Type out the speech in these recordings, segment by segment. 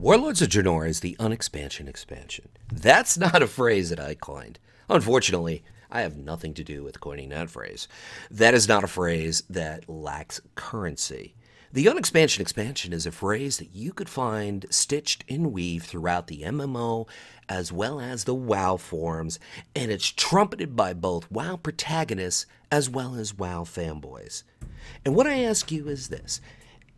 Warlords of Draenor is the unexpansion expansion. That's not a phrase that I coined. Unfortunately, I have nothing to do with coining that phrase. That is not a phrase that lacks currency. The unexpansion expansion is a phrase that you could find stitched in weave throughout the MMO as well as the WoW forums, and it's trumpeted by both WoW protagonists as well as WoW fanboys. And what I ask you is this: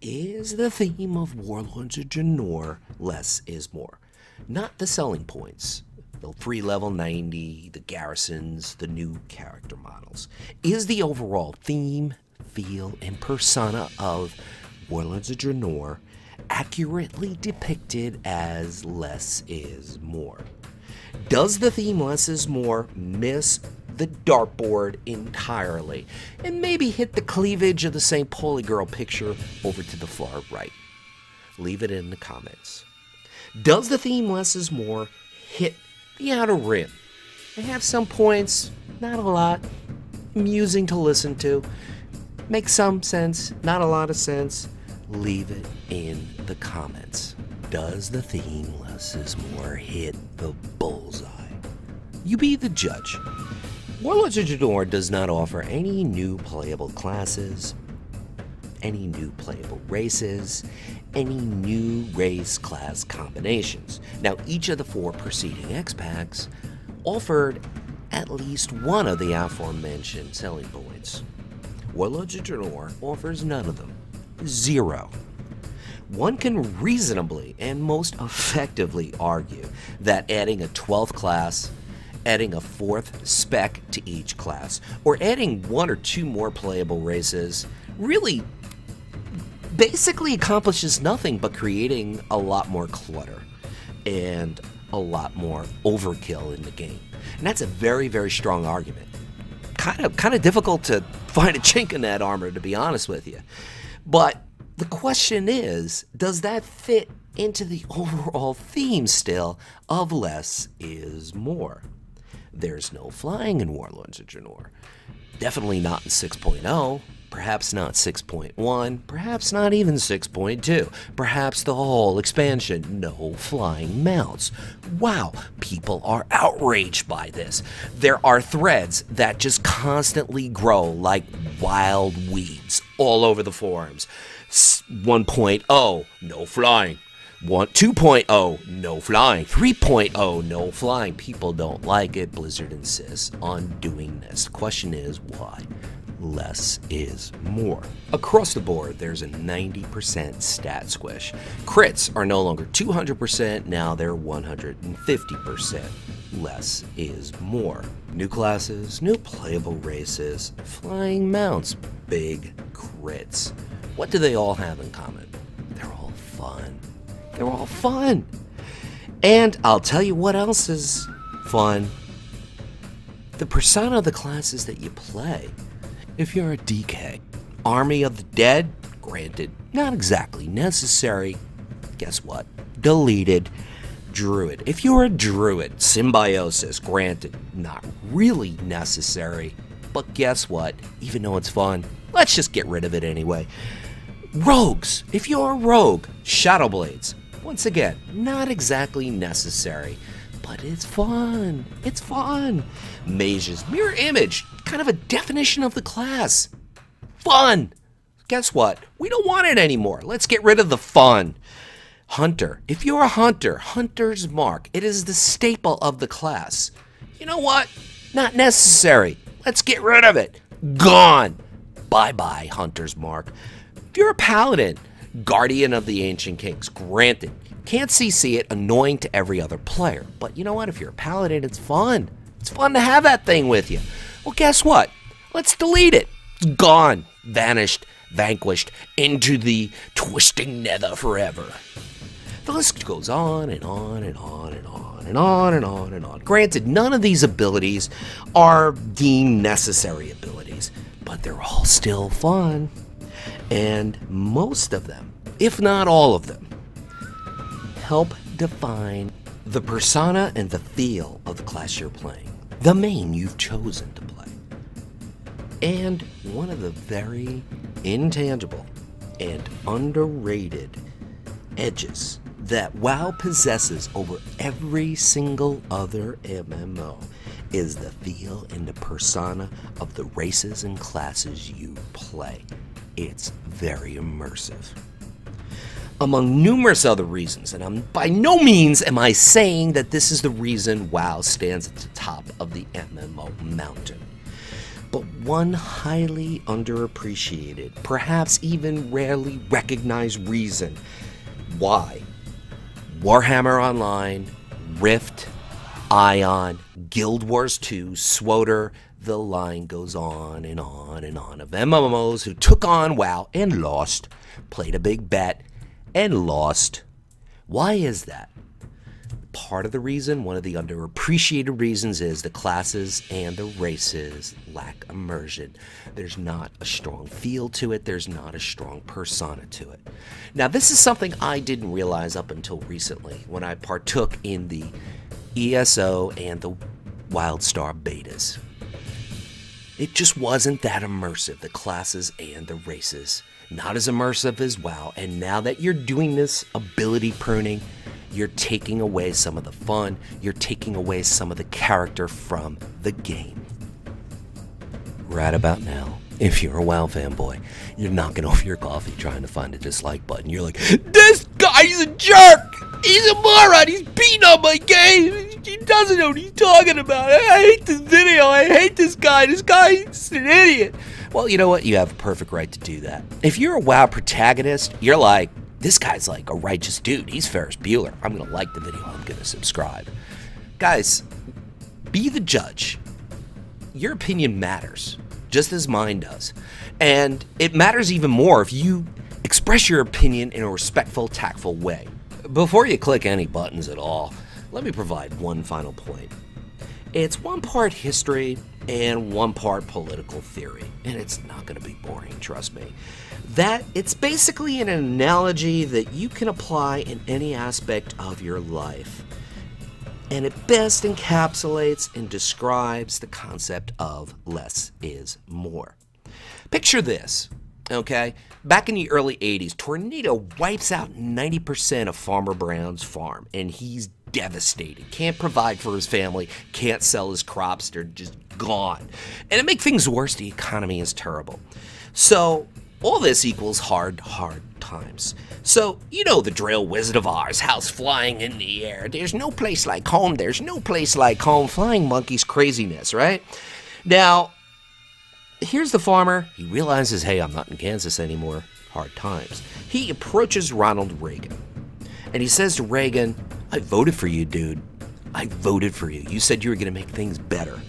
is the theme of Warlords of Draenor less is more? Not the selling points, the free level 90, the garrisons, the new character models. Is the overall theme, feel, and persona of Warlords of Draenor accurately depicted as less is more? Does the theme less is more miss the dartboard entirely and maybe hit the cleavage of the St. Pauli girl picture over to the far right? Leave it in the comments. Does the theme less is more hit the outer rim and have some points, not a lot, amusing to listen to, make some sense, not a lot of sense? Leave it in the comments. Does the theme less is more hit the bullseye? You be the judge. Warlords of Draenor does not offer any new playable classes, any new playable races, any new race class combinations. Now, each of the 4 preceding xpacs offered at least one of the aforementioned selling points. Warlords of Draenor offers none of them. 0. One can reasonably and most effectively argue that adding a 12th class, adding a 4th spec to each class, or adding 1 or 2 more playable races really basically accomplishes nothing but creating a lot more clutter and a lot more overkill in the game. And that's a very, very strong argument. Kind of difficult to find a chink in that armor, to be honest with you. But the question is, does that fit into the overall theme still of less is more? There's no flying in Warlords of Draenor. Definitely not in 6.0, perhaps not 6.1, perhaps not even 6.2, perhaps the whole expansion, no flying mounts. Wow, people are outraged by this. There are threads that just constantly grow like wild weeds all over the forums. 1.0, no flying. 2.0, no flying. 3.0, no flying. People don't like it. Blizzard insists on doing this. The question is, why? Less is more. Across the board, there's a 90% stat squish. Crits are no longer 200%, now they're 150%. Less is more. New classes, new playable races, flying mounts, big crits. What do they all have in common? They're all fun. They're all fun. And I'll tell you what else is fun. The persona of the classes that you play. If you're a DK, Army of the Dead, granted, not exactly necessary. Guess what? Deleted. Druid. If you're a Druid, Symbiosis, granted, not really necessary. But guess what? Even though it's fun, let's just get rid of it anyway. Rogues. If you're a rogue, Shadowblades. Once again, not exactly necessary, but it's fun. It's fun. Mages. Mirror image. Kind of a definition of the class. Fun. Guess what? We don't want it anymore. Let's get rid of the fun. Hunter. If you're a hunter, Hunter's Mark. It is the staple of the class. You know what? Not necessary. Let's get rid of it. Gone. Bye-bye, Hunter's Mark. If you're a paladin, Guardian of the Ancient Kings, granted, can't CC it, annoying to every other player. But you know what? If you're a paladin, it's fun. It's fun to have that thing with you. Well, guess what? Let's delete it. It's gone, vanished, vanquished, into the twisting nether forever. The list goes on and on and on and on and on and on and on. Granted, none of these abilities are deemed necessary abilities, but they're all still fun. And most of them, if not all of them, help define the persona and the feel of the class you're playing, the main you've chosen to play. And one of the very intangible and underrated edges that WoW possesses over every single other MMO is the feel and the persona of the races and classes you play. It's very immersive. Among numerous other reasons, and by no means am I saying that this is the reason WoW stands at the top of the MMO mountain, but one highly underappreciated, perhaps even rarely recognized reason why Warhammer Online, Rift, Ion, Guild Wars 2, SWTOR, the line goes on and on and on of MMOs who took on WoW and lost, played a big bet and lost. Why is that? Part of the reason, one of the underappreciated reasons, is the classes and the races lack immersion. There's not a strong feel to it. There's not a strong persona to it. Now, this is something I didn't realize up until recently when I partook in the ESO and the WildStar betas. It just wasn't that immersive, the classes and the races. Not as immersive as WoW, and now that you're doing this ability pruning, you're taking away some of the fun, you're taking away some of the character from the game. Right about now, if you're a WoW fanboy, you're knocking over your coffee trying to find a dislike button. You're like, this guy's a jerk! He's a moron! He's beating on my game! He doesn't know what he's talking about! I hate this video! I hate this guy! This guy's an idiot! Well, you know what? You have a perfect right to do that. If you're a WoW protagonist, you're like, this guy's like a righteous dude. He's Ferris Bueller. I'm going to like the video. I'm going to subscribe. Guys, be the judge. Your opinion matters, just as mine does. And it matters even more if you express your opinion in a respectful, tactful way. Before you click any buttons at all, let me provide one final point. It's one part history and one part political theory, and it's not going to be boring, trust me. That it's basically an analogy that you can apply in any aspect of your life, and it best encapsulates and describes the concept of less is more. Picture this, okay? Back in the early 80s, tornado wipes out 90% of Farmer Brown's farm, and he's devastated. Can't provide for his family, can't sell his crops, they're just gone. And to make things worse, the economy is terrible. So all this equals hard times. So, you know the drill, Wizard of Oz, house flying in the air. There's no place like home, there's no place like home. Flying monkeys craziness, right? Now, here's the farmer. He realizes, hey, I'm not in Kansas anymore. Hard times. He approaches Ronald Reagan. And he says to Reagan, I voted for you, dude. I voted for you. You said you were going to make things better.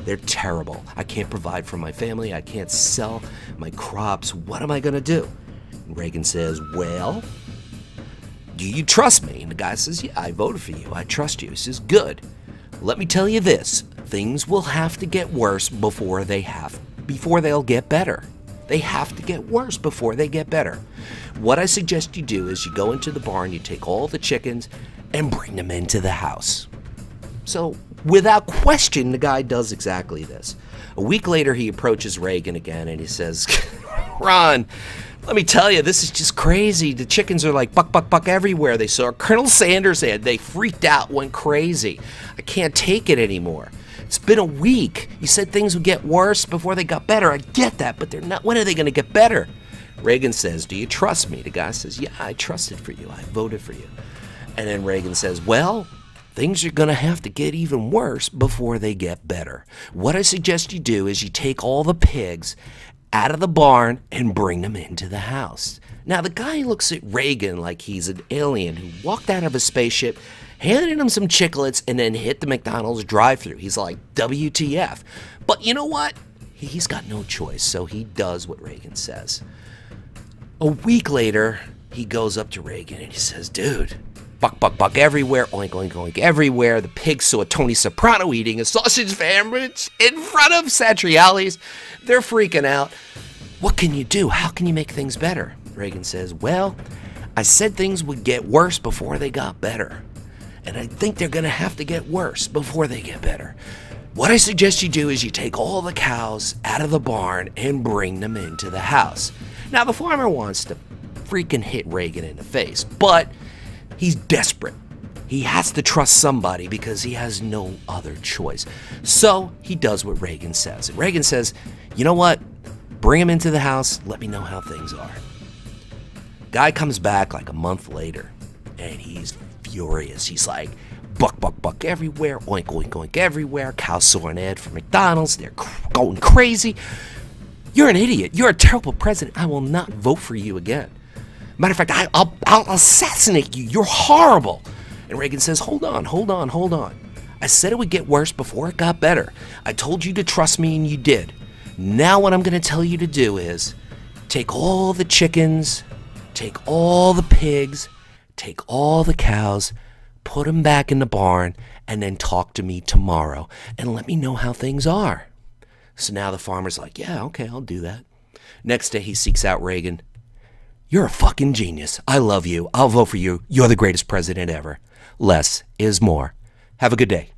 They're terrible. I can't provide for my family. I can't sell my crops. What am I going to do? And Reagan says, well, do you trust me? And the guy says, yeah, I voted for you. I trust you. He says, good. Let me tell you this. Things will have to get worse before they'll get better. They have to get worse before they get better. What I suggest you do is you go into the barn, you take all the chickens, and bring them into the house. So, without question, the guy does exactly this. A week later, he approaches Reagan again, and he says, Ron, let me tell you, this is just crazy. The chickens are like buck, buck, buck everywhere. They saw Colonel Sanders' ad. They freaked out, went crazy. I can't take it anymore. It's been a week. You said things would get worse before they got better. I get that, but they're not. When are they going to get better? Reagan says, do you trust me? The guy says, yeah, I trusted for you. I voted for you. And then Reagan says, well, things are going to have to get even worse before they get better. What I suggest you do is you take all the pigs out of the barn and bring them into the house. Now, the guy looks at Reagan like he's an alien who walked out of a spaceship, handed him some chiclets, and then hit the McDonald's drive-thru. He's like, WTF. But you know what? He's got no choice, so he does what Reagan says. A week later, he goes up to Reagan and he says, dude, buck, buck, buck everywhere, oink, oink, oink everywhere. The pigs saw Tony Soprano eating a sausage sandwich in front of Satriali's. They're freaking out. What can you do? How can you make things better? Reagan says, well, I said things would get worse before they got better. And I think they're going to have to get worse before they get better. What I suggest you do is you take all the cows out of the barn and bring them into the house. Now, the farmer wants to freaking hit Reagan in the face, but He's desperate. He has to trust somebody because he has no other choice. So he does what Reagan says. And Reagan says, you know what? Bring him into the house. Let me know how things are. Guy comes back like a month later, and he's furious. He's like, buck, buck, buck everywhere, oink, oink, oink everywhere. Cow saw an ad for McDonald's. They're going crazy. You're an idiot. You're a terrible president. I will not vote for you again. Matter of fact, I'll assassinate you. You're horrible. And Reagan says, hold on, hold on, hold on. I said it would get worse before it got better. I told you to trust me, and you did. Now what I'm going to tell you to do is take all the chickens, take all the pigs, take all the cows, put them back in the barn, and then talk to me tomorrow and let me know how things are. So now the farmer's like, yeah, okay, I'll do that. Next day he seeks out Reagan. You're a fucking genius. I love you. I'll vote for you. You're the greatest president ever. Less is more. Have a good day.